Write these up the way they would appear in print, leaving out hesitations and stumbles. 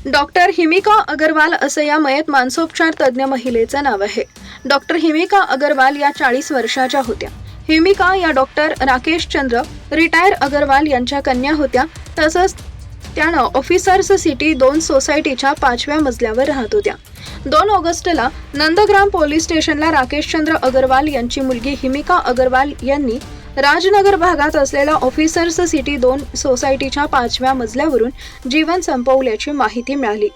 Doctor Himika Agarwal असं या मयत मानसोपचार तज्ज्ञ महिलेचं नाव आहे. डॉक्टर हिमिका अगरवाल या 40 वर्षाच्या होत्या. हिमिका या डॉक्टर राकेश चंद्र रिटायर अगरवाल यांच्या कन्या होत्या. तसंच त्यानं ऑफिसर्स सिटी 2 सोसायटीच्या 5व्या मजल्यावर राहत होत्या. 2 ऑगस्टला नंदग्राम पोलीस स्टेशनला राकेश चंद्र अगरवाल यांची मुलगी हिमिका अगरवाल यांनी राजनगर भागात असलेल्या ऑफिसर्स सिटी 2 सोसायटीच्या 5व्या मजल्यावरून जीवन संपवल्याची माहिती मिळाली.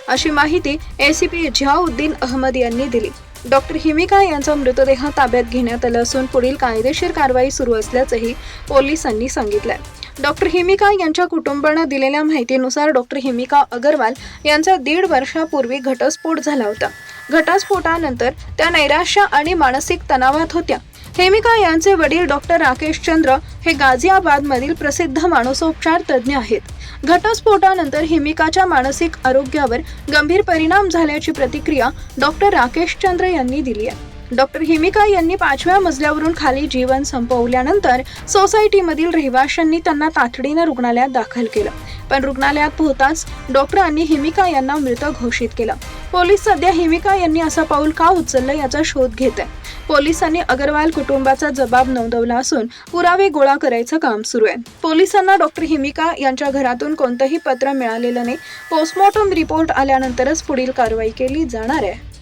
अशी माहिती एसीपी जियाउद्दीन अहमद यांनी दिली. डॉक्टर हिमिका यांचा मृतदेह ताब्यात घेण्यात आला असून पुढील कायदेशीर कारवाई सुरू असल्याचंही पोलिसांनी सांगितलंय. डॉक्टर हिमिका यांच्या कुटुंबानं दिलेल्या माहितीनुसार डॉक्टर हिमिका अगरवाल यांचा 1.5 वर्षापूर्वी घटस्फोट झाला होता. घटस्फोटानंतर त्या नैराश्य आणि मानसिक तणावात होत्या. हिमिका यांचे वडील डॉक्टर राकेश चंद्र हे गाझियाबादमधील प्रसिद्ध मानसोपचार तज्ज्ञ आहेत. घटस्फोटानंतर हिमिकाच्या मानसिक आरोग्यावर गंभीर परिणाम झाल्याची प्रतिक्रिया डॉक्टर राकेश चंद्र यांनी दिली आहे. डॉक्टर हिमिका यांनी 5व्या मजल्यावरून खाली जीवन संपवल्यानंतर सोसायटीमधील रहिवाशांनी त्यांना तातडीनं रुग्णालयात दाखल केलं. पण रुग्णालयात पोहोचताच डॉक्टरांनी हिमिका यांना मृत घोषित केलं. पोलीस सध्या हिमिका यांनी असं पाऊल का उचललं याचा शोध घेत आहेत. पोलिसांनी अगरवाल कुटुंबाचा जबाब नोंदवला असून पुरावे गोळा करायचं काम सुरू आहे. पोलिसांना डॉक्टर हिमिका यांच्या घरातून कोणतंही पत्र मिळालेलं नाही. पोस्टमॉर्टम रिपोर्ट आल्यानंतरच पुढील कारवाई केली जाणार आहे.